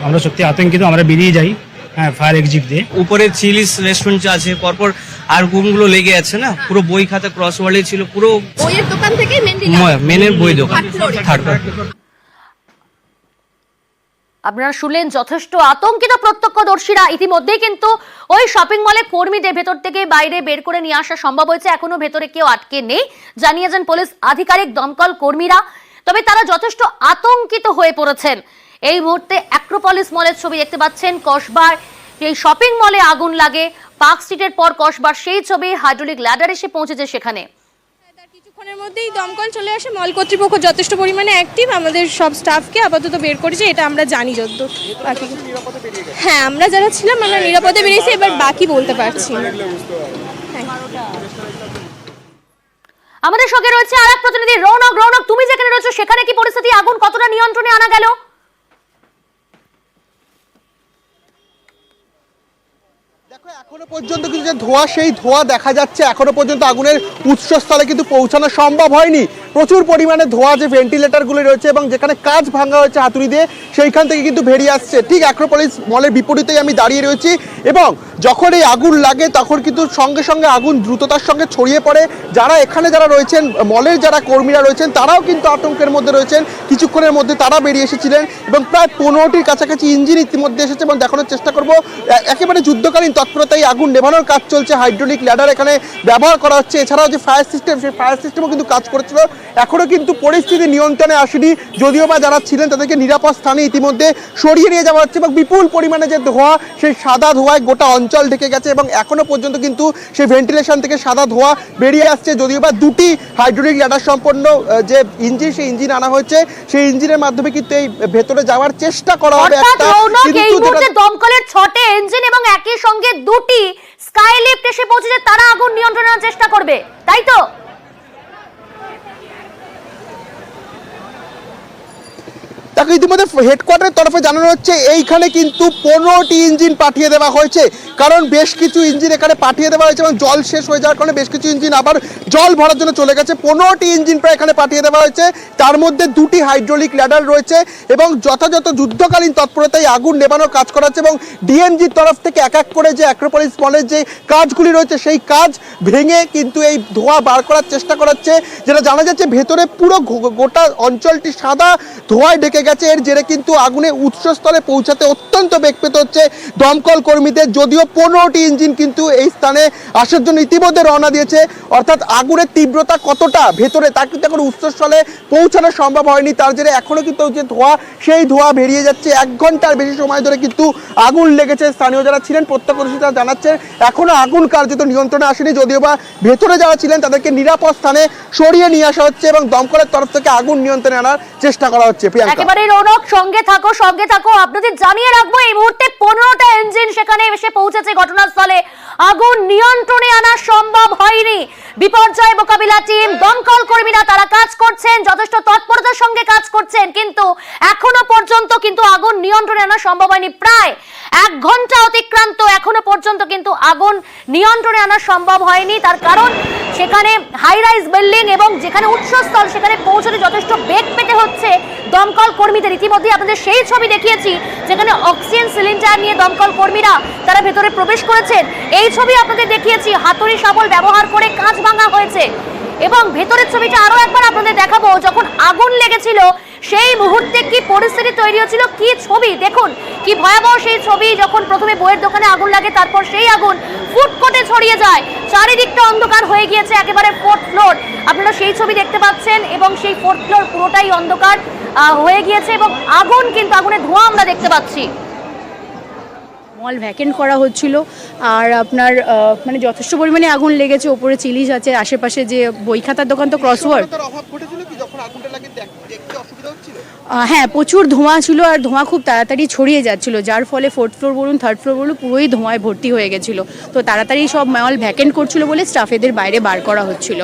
আমরা সত্যি আতঙ্কিত, আমরা বেরিয়ে যাই। হ্যাঁ, ফায়ার এক্সিট দিয়ে উপরে চিলিস রেস্টুরেন্ট আছে, পরপর আর গুমগুলো লেগে আছে না, পুরো বই খাতা ক্রস ওয়ার্ল্ডে ছিল, পুরো বইয়ের দোকান থেকে মেনের বই দোকান থার্ড ফ্লোর। আপনারা শুনলেন যথেষ্ট আতঙ্কিত প্রত্যক্ষদর্শীরা। ইতিমধ্যেই কিন্তু ওই শপিং মলে কর্মীদের ভেতর থেকে বাইরে বের করে নিয়ে আসা সম্ভব হয়েছে। এখনো ভেতরে কেউ আটকে নেই জানিয়েছেন পুলিশ আধিকারিক, দমকল কর্মীরা। তবে তারা যথেষ্ট আতঙ্কিত হয়ে পড়েছেন। এই মুহূর্তে অ্যাক্রোপলিস মলের ছবি দেখতে পাচ্ছেন। কসবার এই শপিং মলে আগুন লাগে, পার্ক স্ট্রিটের পর কসবার সেই ছবি। হাইড্রোলিক ল্যাডার এসে পৌঁছেছে সেখানে। কিছুক্ষণের মধ্যেই দমকল চলে আসে। মল কর্তৃপক্ষ যথেষ্ট পরিমাণে অ্যাক্টিভ, আমাদের সব স্টাফকে আপাতত বের করেছে, এটা আমরা জানি যতদূর। বাকি হ্যাঁ, আমরা যারা ছিলাম আমরা নিরাপদে বেরিয়েছি, এবার বাকি বলতে পারছি না। আমাদের সঙ্গে রয়েছে আরেক প্রতিনিধি রৌনক। রৌনক, তুমি যেখানে রয়েছো সেখানে কি পরিস্থিতি, আগুন কতটা নিয়ন্ত্রণে আনা গেল? দেখো, এখনো পর্যন্ত কিন্তু যে ধোঁয়া, সেই ধোঁয়া দেখা যাচ্ছে। এখনো পর্যন্ত আগুনের উৎসস্থলে কিন্তু পৌঁছানো সম্ভব হয়নি। প্রচুর পরিমাণে ধোঁয়া যে ভেন্টিলেটরগুলি রয়েছে এবং যেখানে কাঁচ ভাঙা হয়েছে হাতুড়ি দিয়ে, সেইখান থেকে কিন্তু বেরিয়ে আসছে। ঠিক অ্যাক্রোপলিস মলের বিপরীতেই আমি দাঁড়িয়ে রয়েছি এবং যখন এই আগুন লাগে তখন কিন্তু সঙ্গে সঙ্গে আগুন দ্রুততার সঙ্গে ছড়িয়ে পড়ে। যারা এখানে যারা রয়েছেন, মলের যারা কর্মীরা রয়েছেন, তারাও কিন্তু আতঙ্কের মধ্যে রয়েছেন। কিছুক্ষণের মধ্যে তারা বেরিয়ে এসেছিলেন এবং প্রায় 15টির কাছাকাছি ইঞ্জিন ইতিমধ্যে এসেছে এবং দেখানোর চেষ্টা করব। একেবারে যুদ্ধকালীন তৎপরতায় আগুন নেভানোর কাজ চলছে। হাইড্রোলিক ল্যাডার এখানে ব্যবহার করা হচ্ছে। এছাড়াও যে ফায়ার সিস্টেম, সেই ফায়ার সিস্টেমও কিন্তু কাজ করেছিল। এখনও কিন্তু পরিস্থিতি নিয়ন্ত্রণে আসেনি, যদিও বা যারা ছিলেন তাদেরকে নিরাপদ স্থানে ইতিমধ্যে সরিয়ে নিয়ে যাওয়া হচ্ছে এবং বিপুল পরিমাণে যে ধোঁয়া, সেই সাদা ধোঁয়ায় গোটা অঞ্চল ঢেকে গেছে এবং এখনও পর্যন্ত কিন্তু সেই ভেন্টিলেশন থেকে সাদা ধোঁয়া বেরিয়ে আসছে। যদিও বা দুটি হাইড্রোলিক ল্যাডার সম্পন্ন যে ইঞ্জিন, সেই ইঞ্জিন আনা হয়েছে। সেই ইঞ্জিনের মাধ্যমে কিন্তু এই ভেতরে যাওয়ার চেষ্টা করা হবে। দমকলের 6টে ইঞ্জিন এবং একই সঙ্গে দুটি স্কাইলিফট এসে পৌঁছেছে, তারা আগুন নিয়ন্ত্রণের চেষ্টা করবে, তাই তো? তাকে ইতিমধ্যে হেডকোয়ার্টারের তরফে জানানো হচ্ছে এইখানে কিন্তু 15টি ইঞ্জিন পাঠিয়ে দেওয়া হয়েছে, কারণ বেশ কিছু ইঞ্জিন এখানে পাঠিয়ে দেওয়া হয়েছে এবং জল শেষ হয়ে যাওয়ার কারণে বেশ কিছু ইঞ্জিন আবার জল ভরার জন্য চলে গেছে। 15টি ইঞ্জিন প্রায় এখানে পাঠিয়ে দেওয়া হয়েছে, তার মধ্যে দুটি হাইড্রোলিক ল্যাডার রয়েছে এবং যথাযথ যুদ্ধকালীন তৎপরতায় আগুন নেভানোর কাজ করা হচ্ছে এবং ডিএমজির তরফ থেকে এক এক করে যে অ্যাক্রোপলিস মলের যে কাজগুলি রয়েছে, সেই কাজ ভেঙে কিন্তু এই ধোঁয়া বার করার চেষ্টা করা হচ্ছে। যেটা জানা যাচ্ছে ভেতরে পুরো গোটা অঞ্চলটি সাদা ধোঁয়ায় ঢেকে গেছে। এর জেরে কিন্তু আগুনের উৎসস্থলে পৌঁছাতে অত্যন্ত বেগ পেতে হচ্ছে দমকল কর্মীদের। যদিও 15টি ইঞ্জিন কিন্তু এই স্থানে আসার জন্য ইতিমধ্যে রওনা দিয়েছে, অর্থাৎ আগুনের তীব্রতা কতটা ভেতরে তা কিন্তু এখন উৎসস্থলে পৌঁছানো সম্ভব হয়নি। তার জেরে এখনো কিন্তু যে ধোঁয়া, সেই ধোঁয়া বেরিয়ে যাচ্ছে। 1 ঘন্টার বেশি সময় ধরে কিন্তু আগুন লেগেছে। স্থানীয় যারা ছিলেন, প্রত্যক্ষদর্শীরা জানাচ্ছেন এখনো আগুন কার্যত নিয়ন্ত্রণে আসেনি, যদিও বা ভেতরে যারা ছিলেন তাদেরকে নিরাপদ স্থানে সরিয়ে নিয়ে আসা হচ্ছে এবং দমকলের তরফ থেকে আগুন নিয়ন্ত্রণে আনার চেষ্টা করা হচ্ছে। একেবারে রৌনক, সঙ্গে থাকো। আপনাদের জানিয়ে রাখবো এই মুহূর্তে 15টা ইঞ্জিন সেখানে এসে পৌঁছেছে ঘটনাস্থলে। আগুন নিয়ন্ত্রণে আনা সম্ভব হয়নি। বিপর্যয় মোকাবিলা টিম, দমকল কর্মীরা তারা কাজ করছেন, যথেষ্ট তৎপরতার সঙ্গে কাজ করছেন, কিন্তু এখনো পর্যন্ত কিন্তু আগুন নিয়ন্ত্রণে আনা সম্ভব হয়নি। প্রায় 1 ঘন্টা অতিক্রান্ত, এখনো পর্যন্ত কিন্তু আগুন নিয়ন্ত্রণে আনা সম্ভব হয়নি। তার কারণ সেখানে হাই রাইজ বিল্ডিং এবং যেখানে উৎসস্থল, সেখানে পৌঁছতে যথেষ্ট বেগ পেতে হচ্ছে দমকল কর্মীদের। ইতিমধ্যে আপনাদের সেই ছবি দেখিয়েছি যেখানে অক্সিজেন সিলিন্ডার নিয়ে দমকল কর্মীরা তারা ভেতরে প্রবেশ করেছেন। এই ছবি আপনাদের দেখিয়েছি, হাতুড়ি শাবল ব্যবহার করে কাঁচ ভাঙা হয়েছে এবং ভেতরের ছবিটা আরো একবার আপনাদের দেখাবো। যখন আগুন লেগেছিল সেই মুহূর্তে কি পরিস্থিতি তৈরি হয়েছিল, কি ছবি দেখুন, কি ভয়াবহ সেই ছবি। যখন প্রথমে বইয়ের দোকানে আগুন লাগে, তারপর সেই আগুন ফুটকোটে ছড়িয়ে যায়, চারিদিকটা অন্ধকার হয়ে গিয়েছে। একেবারে 4th ফ্লোর আপনারা সেই ছবি দেখতে পাচ্ছেন এবং সেই 4th ফ্লোর পুরোটাই অন্ধকার হয়ে গিয়েছে এবং আগুন কিন্তু আগুনের ধোঁয়া আমরা দেখতে পাচ্ছি। মল ভ্যাকেন্ট করা হচ্ছিল আর আপনার মানে যথেষ্ট পরিমাণে আগুন লেগেছে। ওপরে চিলিস আছে, আশেপাশে যে বই খাতার দোকান তো ক্রসওয়ার্ড। হ্যাঁ, প্রচুর ধোঁয়া ছিল আর ধোঁয়া খুব তাড়াতাড়ি ছড়িয়ে যাচ্ছিল, যার ফলে 4th ফ্লোর বলুন 3rd ফ্লোর বলুন পুরোই ধোঁয়ায় ভর্তি হয়ে গেছিলো। তো তাড়াতাড়ি সব মল ভ্যাকেন্ট করছিল বলে স্টাফেদের বাইরে বার করা হচ্ছিল।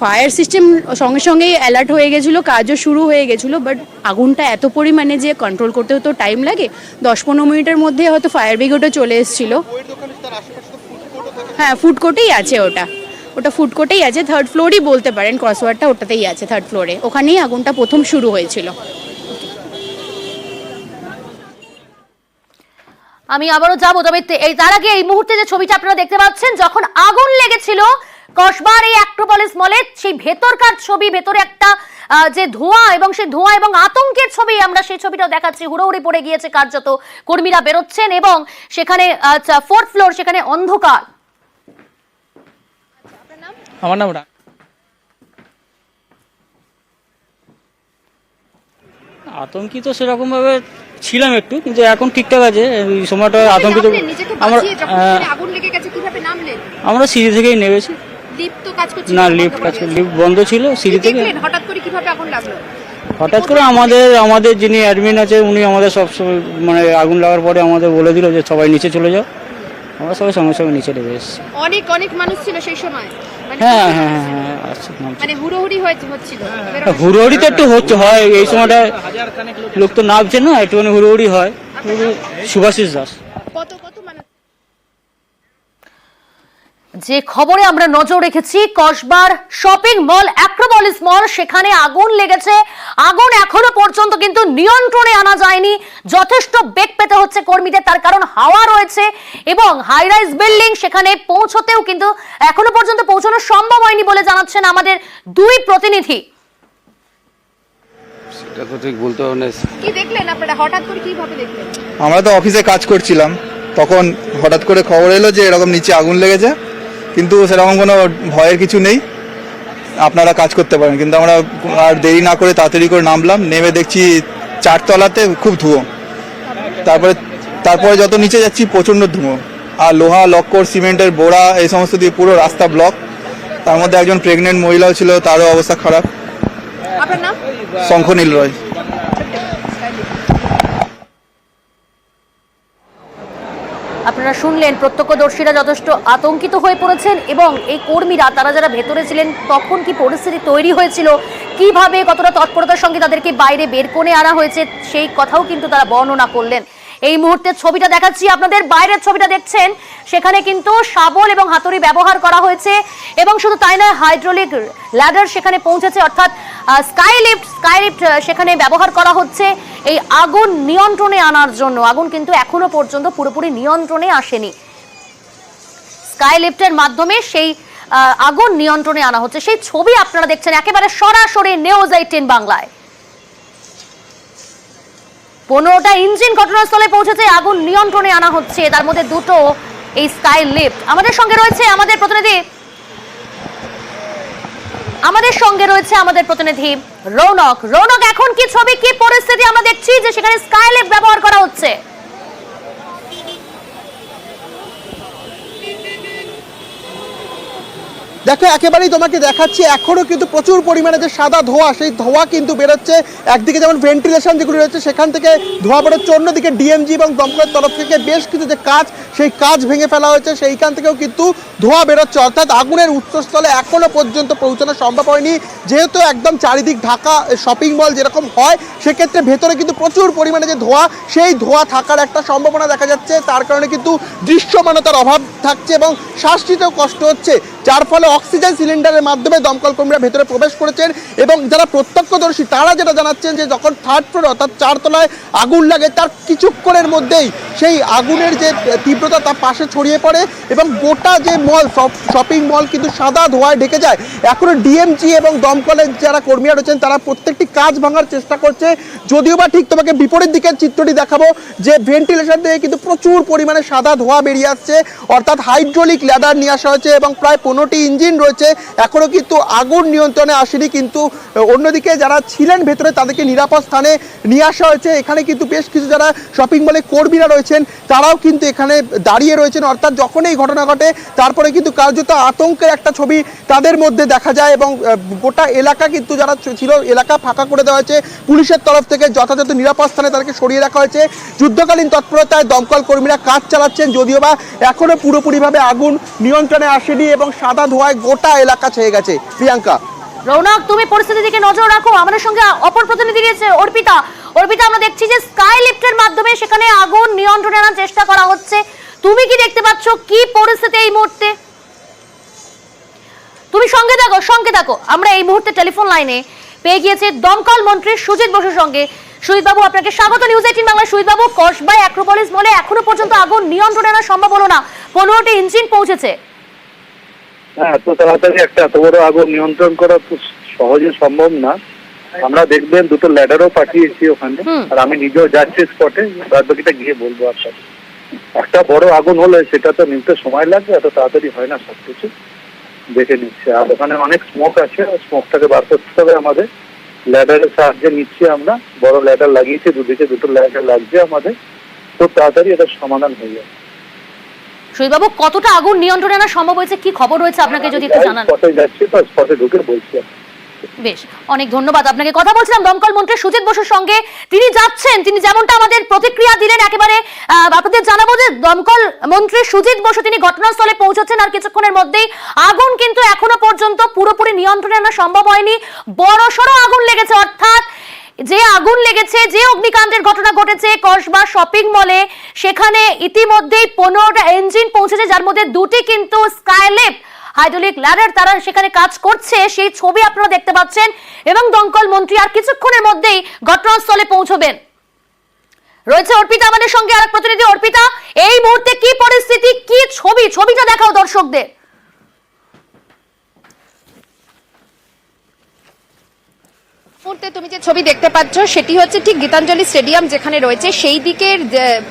ফায়ার সিস্টেম সঙ্গে সঙ্গেই অ্যালার্ট হয়ে গেছিলো, কাজও শুরু হয়ে গেছিলো, বাট আগুনটা এত পরিমাণে যে কন্ট্রোল করতে তো টাইম লাগে। 10-15 মিনিটের মধ্যে হয়তো ফায়ার ব্রিগেডও চলে এসেছিলো। হ্যাঁ, ফুড কোর্টেই আছে ওটা। ওটা ফুড কোর্টেই আছে, 3rd ফ্লোরই বলতে পারেন, ক্রসওয়ার্ডটা ওটাতেই আছে 3rd ফ্লোরে, ওখানেই আগুনটা প্রথম শুরু হয়েছিল। আমি আবারও যাবো, তবে তার আগে এই মুহূর্তে যে ছবিটা আপনারা দেখতে পাচ্ছেন, যখন আগুন লেগেছিল কসবার এই অ্যাক্রোপলিস মলে, সেই ভেতরকার ছবি, ভেতরে একটা যে ধোঁয়া এবং সেই ধোঁয়া এবং আতঙ্কের ছবি, আমরা সেই ছবিটাও দেখাচ্ছি। হুড়োহুড়ি পড়ে গিয়েছে কার্যত, কর্মীরা বেরোচ্ছেন এবং সেখানে 4th ফ্লোর, সেখানে অন্ধকার। আমার নাম আতঙ্কিত সেরকম ভাবে ছিলাম একটু, কিন্তু এখন ঠিকঠাক আছে। এই সময়টা আতঙ্কিত আমরা সিঁড়ি থেকেই নেমেছি। না, লিফট বন্ধ ছিল, সিঁড়ি থেকে। হঠাৎ করে আমাদের যিনি অ্যাডমিন আছে উনি আমাদের সবসময় মানে আগুন লাগার পরে আমাদের বলে দিল যে সবাই নিচে চলে যাও। আমরা সবাই সঙ্গে সঙ্গে নিচে নেমে এসেছি। অনেক মানুষ ছিল সেই সময়, হ্যাঁ, আচ্ছা, মানে হুড়োহুড়ি হচ্ছিল। হুড়োহুড়ি তো একটু হয় এই সময়টা, লোক তো নামছে না, একটুখানি হুড়োহুড়ি হয়। সুভাষিস দাস। যে খবরে আমরা নজর রেখেছি, কসবার শপিং মল অ্যাক্রোপলিস মল, সেখানে আগুন লেগেছে। আগুন এখনো পর্যন্ত কিন্তু নিয়ন্ত্রণে আনা যায়নি, যথেষ্ট বেগ পেতে হচ্ছে কর্মীদের, তার কারণ হাওয়া রয়েছে এবং হাই রাইজ বিল্ডিং, সেখানে পৌঁছতেও কিন্তু এখনো পর্যন্ত পৌঁছানো সম্ভব হয়নি বলে জানাচ্ছেন আমাদের দুই প্রতিনিধি। সেটা তো ঠিক বলতে হবে না। কি দেখলেন আপনারা, হঠাৎ করে কিভাবে দেখলেন? আমরা তো অফিসে কাজ করছিলাম, তখন হঠাৎ করে খবর এলো যে এরকম নিচে আগুন লেগেছে, কিন্তু সেরকম কোনো ভয়ের কিছু নেই, আপনারা কাজ করতে পারেন। কিন্তু আমরা আর দেরি না করে তাড়াতাড়ি করে নামলাম, নেমে দেখছি 4 তলাতে খুব ধুয়ো, তারপরে যত নিচে যাচ্ছি প্রচণ্ড ধুয়ো, আর লোহা, লক্কর, সিমেন্টের বোড়া এই সমস্ত দিয়ে পুরো রাস্তা ব্লক। তার মধ্যে একজন প্রেগনেন্ট মহিলাও ছিল, তারও অবস্থা খারাপ। আপনার নাম? শঙ্খনীল রয়। আপনারা শুনলেন, প্রত্যক্ষদর্শীরা যথেষ্ট আতঙ্কিত হয়ে পড়েছেন এবং এই কর্মীরা, তারা যারা ভেতরে ছিলেন, তখন কি পরিস্থিতি তৈরি হয়েছিল, কিভাবে কতটা তৎপরতার সঙ্গে তাদেরকে বাইরে বের করে আনা হয়েছে, সেই কথাও কিন্তু তারা বর্ণনা করলেন। এই মুহূর্তে ছবিটা দেখাচ্ছি আপনাদের, বাইরের ছবিটা দেখছেন, সেখানে কিন্তু শাবল এবং হাতুড়ি ব্যবহার করা হয়েছে এবং শুধু তাই নয়, হাইড্রোলিক ল্যাডার সেখানে পৌঁছেছে, অর্থাৎ স্কাইলিফট সেখানে ব্যবহার করা হচ্ছে এই আগুন নিয়ন্ত্রণে আনার জন্য। আগুন কিন্তু এখনো পর্যন্ত পুরোপুরি নিয়ন্ত্রণে আসেনি, স্কাইলিফটের মাধ্যমে সেই আগুন নিয়ন্ত্রণে আনা হচ্ছে। সেই ছবি আপনারা দেখছেন একেবারে সরাসরি নিউজ 18 বাংলায়। 15টা ইঞ্জিন ঘটনাস্থলে পৌঁছেছে, আগুন নিয়ন্ত্রণে আনা হচ্ছে, তার মধ্যে দুটো এই স্কাই লিফট। আমাদের সঙ্গে রয়েছে আমাদের প্রতিনিধি রৌনক। এখন কি ছবি, কি পরিস্থিতি আমরা দেখছি যে সেখানে স্কাই লিফট ব্যবহার করা হচ্ছে? দেখো, একেবারেই তোমাকে দেখাচ্ছি, এখনো কিন্তু প্রচুর পরিমাণে যে সাদা ধোঁয়া, সেই ধোঁয়া কিন্তু বেরোচ্ছে। একদিকে যেমন ভেন্টিলেশন যেগুলো রয়েছে সেখান থেকে ধোঁয়া বেরোচ্ছে, অন্যদিকে ডিএমজি এবং দমকলের তরফ থেকে বেশ কিছু যে কাজ, সেই কাজ ভেঙে ফেলা হয়েছে, সেইখান থেকেও কিন্তু ধোঁয়া বেরোচ্ছে। অর্থাৎ আগুনের উৎসস্থলে এখনো পর্যন্ত পৌঁছানো সম্ভব হয়নি, যেহেতু একদম চারিদিক ঢাকা শপিং মল যেরকম হয়, সেক্ষেত্রে ভেতরে কিন্তু প্রচুর পরিমাণে যে ধোঁয়া, সেই ধোঁয়া থাকার একটা সম্ভাবনা দেখা যাচ্ছে। তার কারণে কিন্তু দৃশ্যমানতার অভাব থাকছে এবং শ্বাস নিতেও কষ্ট হচ্ছে, যার ফলে অক্সিজেন সিলিন্ডারের মাধ্যমে দমকল কর্মীরা ভেতরে প্রবেশ করেছেন। এবং যারা প্রত্যক্ষদর্শী তারা যেটা জানাচ্ছেন যে যখন 3rd ফ্লোর অর্থাৎ 4 তলায় আগুন লাগে, তার কিছুক্ষণের মধ্যেই সেই আগুনের যে তীব্রতা তার পাশে ছড়িয়ে পড়ে এবং গোটা যে মল, শপিং মল কিন্তু সাদা ধোঁয়ায় ঢেকে যায়। এখনো ডিএমজি এবং দমকলের যারা কর্মীরা রয়েছেন তারা প্রত্যেকটি কাজ ভাঙার চেষ্টা করছে, যদিও বা ঠিক তোমাকে বিপরীত দিকের চিত্রটি দেখাবো, যে ভেন্টিলেশন থেকে কিন্তু প্রচুর পরিমাণে সাদা ধোঁয়া বেরিয়ে আসছে। অর্থাৎ হাইড্রোলিক ল্যাডার নিয়ে আসা হয়েছে এবং প্রায় 15টি ইঞ্জিন রয়েছে, এখনো কিন্তু আগুন নিয়ন্ত্রণে আসেনি। কিন্তু অন্যদিকে যারা ছিলেন ভেতরে তাদেরকে নিরাপদ স্থানে নিয়ে আসা হয়েছে। এখানে কিন্তু বেশ কিছু যারা শপিং মলে কর্মীরা রয়েছেন তারাও কিন্তু এখানে দাঁড়িয়ে রয়েছেন। অর্থাৎ যখন এই ঘটনা ঘটে তারপরে কিন্তু কার্যত আতঙ্কের একটা ছবি তাদের মধ্যে দেখা যায় এবং গোটা এলাকা কিন্তু যারা ছিল, এলাকা ফাঁকা করে দেওয়া হয়েছে পুলিশের তরফ থেকে, যথাযথ নিরাপদ স্থানে তাদেরকে সরিয়ে রাখা হয়েছে। যুদ্ধকালীন তৎপরতায় দমকল কর্মীরা কাজ চালাচ্ছেন, যদিও বা এখনো পুরোপুরিভাবে আগুন নিয়ন্ত্রণে আসেনি এবং সাদা ধোঁয়ায় গোটা এলাকা ছেয়ে গেছে। প্রিয়াঙ্কা। রৌনক, তুমি পরিস্থিতির দিকে নজর রাখো। আমাদের সঙ্গে অপর প্রতিনিধি রয়েছে অর্পিতা। আমরা দেখছি যে স্কাই লিফটের মাধ্যমে সেখানে আগুন নিয়ন্ত্রণে আনার চেষ্টা করা হচ্ছে, তুমি কি দেখতে পাচ্ছ, কি পরিস্থিতি এই মুহূর্তে? তুমি সঙ্গে থাকো। আমরা এই মুহূর্তে টেলিফোন লাইনে পেয়ে গিয়েছি দমকল মন্ত্রী সুজিত বসুর সঙ্গে। সুজিত বাবু, আপনাকে স্বাগত নিউজ 18 বাংলা। সুজিত বাবু, কসবাই অ্যাক্রোপলিস মলে এখনো পর্যন্ত আগুন নিয়ন্ত্রণে আনা সম্ভব হলো না, 15টি ইঞ্জিন পৌঁছেছে। হ্যাঁ, এত তাড়াতাড়ি একটা এত বড় আগুন নিয়ন্ত্রণ করা তো সহজে সম্ভব না। আমরা দেখবেন দুটো ল্যাডারও পাঠিয়েছি ওখানে, আর আমি নিজেও যাচ্ছি স্পটে, বাদবাকিটা গিয়ে বলবো আপনাকে। একটা বড় আগুন হলে সেটা তো নিতে সময় লাগবে, এত তাড়াতাড়ি হয় না সবকিছু। দেখে নিচ্ছে, আর ওখানে অনেক স্মোক আছে, স্মোকটাকে বার করতে হবে আমাদের। ল্যাডারের সাহায্যে নিচ্ছি আমরা, বড় ল্যাডার লাগিয়েছি, দুদিকে দুটো ল্যাডার লাগছে আমাদের, খুব তাড়াতাড়ি এটা সমাধান হয়ে যাবে। সুজিত বাবু, কতটা আগুন নিয়ন্ত্রণে আনা সম্ভব হয়েছে, কি খবর রয়েছে আপনাকে যদি একটু জানান। স্পটে যাচ্ছি তো, স্পটে ঢুকে বলছি। বেশ, অনেক ধন্যবাদ আপনাকে। কথা বলছিলাম দমকল মন্ত্রী সুজিত বসুর সঙ্গে। তিনি যাচ্ছেন, তিনি যেমনটা আমাদের প্রতিক্রিয়া দিলেন একেবারে আপনাদের জানাবো যে দমকল মন্ত্রী সুজিত বসু তিনি ঘটনাস্থলে পৌঁছাচ্ছেন, আর কিছুক্ষণের মধ্যেই আগুন কিন্তু এখনো পর্যন্ত পুরোপুরি নিয়ন্ত্রণে আনা সম্ভব হয়নি। বড়সড় আগুন লেগেছে, অর্থাৎ যে আগুন লেগেছে, যে অগ্নিকাণ্ডের ঘটনা ঘটেছে কসবা শপিং মলে, সেখানে ইতিমধ্যেই 15টা ইঞ্জিন পৌঁছেছে, যার মধ্যে 2টি কিন্তু স্কাইলিফট হাইড্রোলিক ল্যাডার তারা সেখানে কাজ করছে, সেই ছবি আপনারা দেখতে পাচ্ছেন। এবং দমকল মন্ত্রী আর কিছুক্ষণের মধ্যেই ঘটনাস্থলে পৌঁছবেন। রয়েছে অর্পিতা আমাদের সঙ্গে, আর প্রতিনিধি। অর্পিতা, এই মুহূর্তে কি পরিস্থিতি, কি ছবিটা দেখাও দর্শকদের। মুহূর্তে তুমি যে ছবি দেখতে পাচ্ছ সেটি হচ্ছে ঠিক গীতাঞ্জলি স্টেডিয়াম যেখানে রয়েছে, সেই দিকের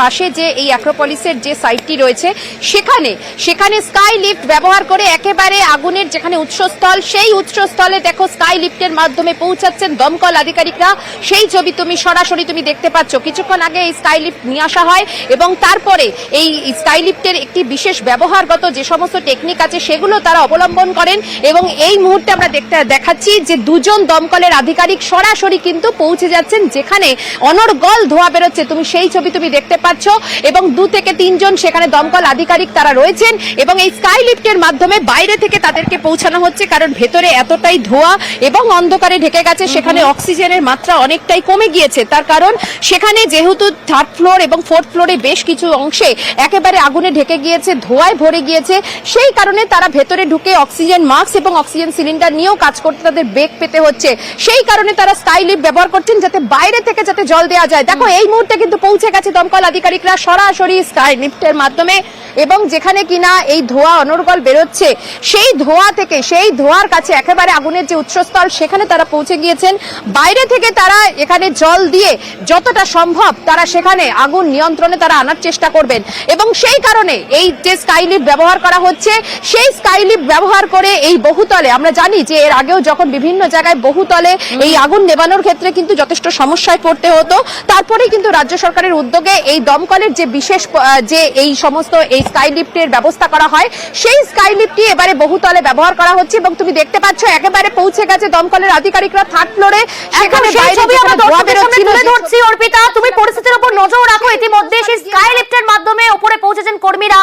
পাশে যে এই অ্যাক্রোপলিসের যে সাইটটি রয়েছে সেখানে স্কাই লিফট ব্যবহার করে একেবারে আগুনের যেখানে উৎসস্থল, সেই উৎসস্থলে দেখো স্কাই লিফটের মাধ্যমে পৌঁছাচ্ছেন দমকল আধিকারিকরা। সেই ছবি তুমি সরাসরি দেখতে পাচ্ছ। কিছুক্ষণ আগে এই স্কাই লিফট নিয়ে আসা হয় এবং তারপরে এই স্কাই লিফটের একটি বিশেষ ব্যবহারগত যে সমস্ত টেকনিক আছে সেগুলো তারা অবলম্বন করেন। এবং এই মুহূর্তে আমরা দেখাচ্ছি যে দুজন দমকলের আধিকারিক সরাসরি কিন্তু পৌঁছে যাচ্ছেন যেখানে অনর্গল ধোঁয়া বেরোচ্ছে, তুমি সেই ছবি দেখতে পাচ্ছ। এবং 2 থেকে 3 জন সেখানে দমকল আধিকারিক তারা রয়েছেন এবং এই স্কাই লিফটের মাধ্যমে বাইরে থেকে তাদেরকে পৌঁছানো হচ্ছে, কারণ ভেতরে এতটাই ধোঁয়া এবং অন্ধকারে ঢেকে গেছে, সেখানে অক্সিজেনের মাত্রা অনেকটাই কমে গিয়েছে। তার কারণ সেখানে যেহেতু 3rd ফ্লোর এবং 4th ফ্লোরে বেশ কিছু অংশে একেবারে আগুনে ঢেকে গিয়েছে, ধোঁয়ায় ভরে গিয়েছে, সেই কারণে তারা ভেতরে ঢুকে অক্সিজেন মাস্ক এবং অক্সিজেন সিলিন্ডার নিয়েও কাজ করতে তাদের বেগ পেতে হচ্ছে। সেই কারণে তারা স্কাই লিফট ব্যবহার করছেন যাতে বাইরে থেকে যাতে জল দেওয়া যায়। দেখো এই মুহূর্তে কিন্তু পৌঁছে গেছে দমকল আধিকারিকরা সরাসরি স্কাই লিফটের মাধ্যমে, এবং যেখানে কিনা এই ধোঁয়া অনর্গল বেরোচ্ছে সেই ধোঁয়া থেকে, সেই ধোঁয়ার কাছে একেবারে আগুনের যে উৎসস্থল সেখানে তারা পৌঁছে গিয়েছেন। বাইরে থেকে তারা এখানে জল দিয়ে যতটা সম্ভব তারা সেখানে আগুন নিয়ন্ত্রণে তারা আনার চেষ্টা করবেন। এবং সেই কারণে এই যে স্কাই লিফট ব্যবহার করা হচ্ছে, সেই স্কাই লিফট ব্যবহার করে এই বহুতলে, আমরা জানি যে এর আগেও যখন বিভিন্ন জায়গায় বহুতলে এই আগুন নেভানোর ক্ষেত্রে কিন্তু যথেষ্ট সমস্যায় পড়তে হতো, তারপরে কিন্তু রাজ্য সরকারের উদ্যোগে এই দমকলের যে বিশেষ যে এই সমস্ত এই স্কাই লিফটের ব্যবস্থা করা হয়, সেই স্কাই লিফটটি এবারে বহুতলে ব্যবহার করা হচ্ছে। এবং তুমি দেখতে পাচ্ছ একেবারে পৌঁছে গেছে দমকলের আধিকারিকরা 3rd ফ্লোরে। সেখানে বাইরে ছবি আমরা দর্শকদের সামনে তুলে ধরছি। অর্পিতা, তুমি পরিস্থিতির উপর নজর রাখো। ইতিমধ্যে সেই স্কাই লিফটের মাধ্যমে উপরে পৌঁছেছেন কর্মীরা,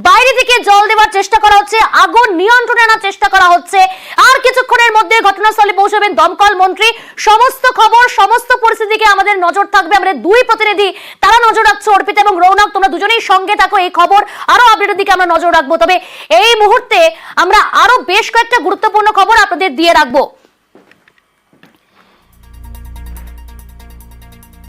বাইরে থেকে জল দেওয়ার চেষ্টা করা হচ্ছে, আগুন নিয়ন্ত্রণে আনার চেষ্টা করা হচ্ছে। আর কিছুক্ষণের মধ্যে ঘটনাস্থলে পৌঁছবেন দমকল মন্ত্রী। সমস্ত খবর, সমস্ত পরিস্থিতিকে আমাদের নজর থাকবে, আমাদের 2 প্রতিনিধি তারা নজর রাখছে। অর্পিতা এবং রৌনক, তোমরা দুজনেই সঙ্গে থাকো, এই খবর আরো আপডেটের দিকে আমরা নজর রাখবো। তবে এই মুহূর্তে আমরা আরো বেশ কয়েকটা গুরুত্বপূর্ণ খবর আপনাদের দিয়ে রাখবো।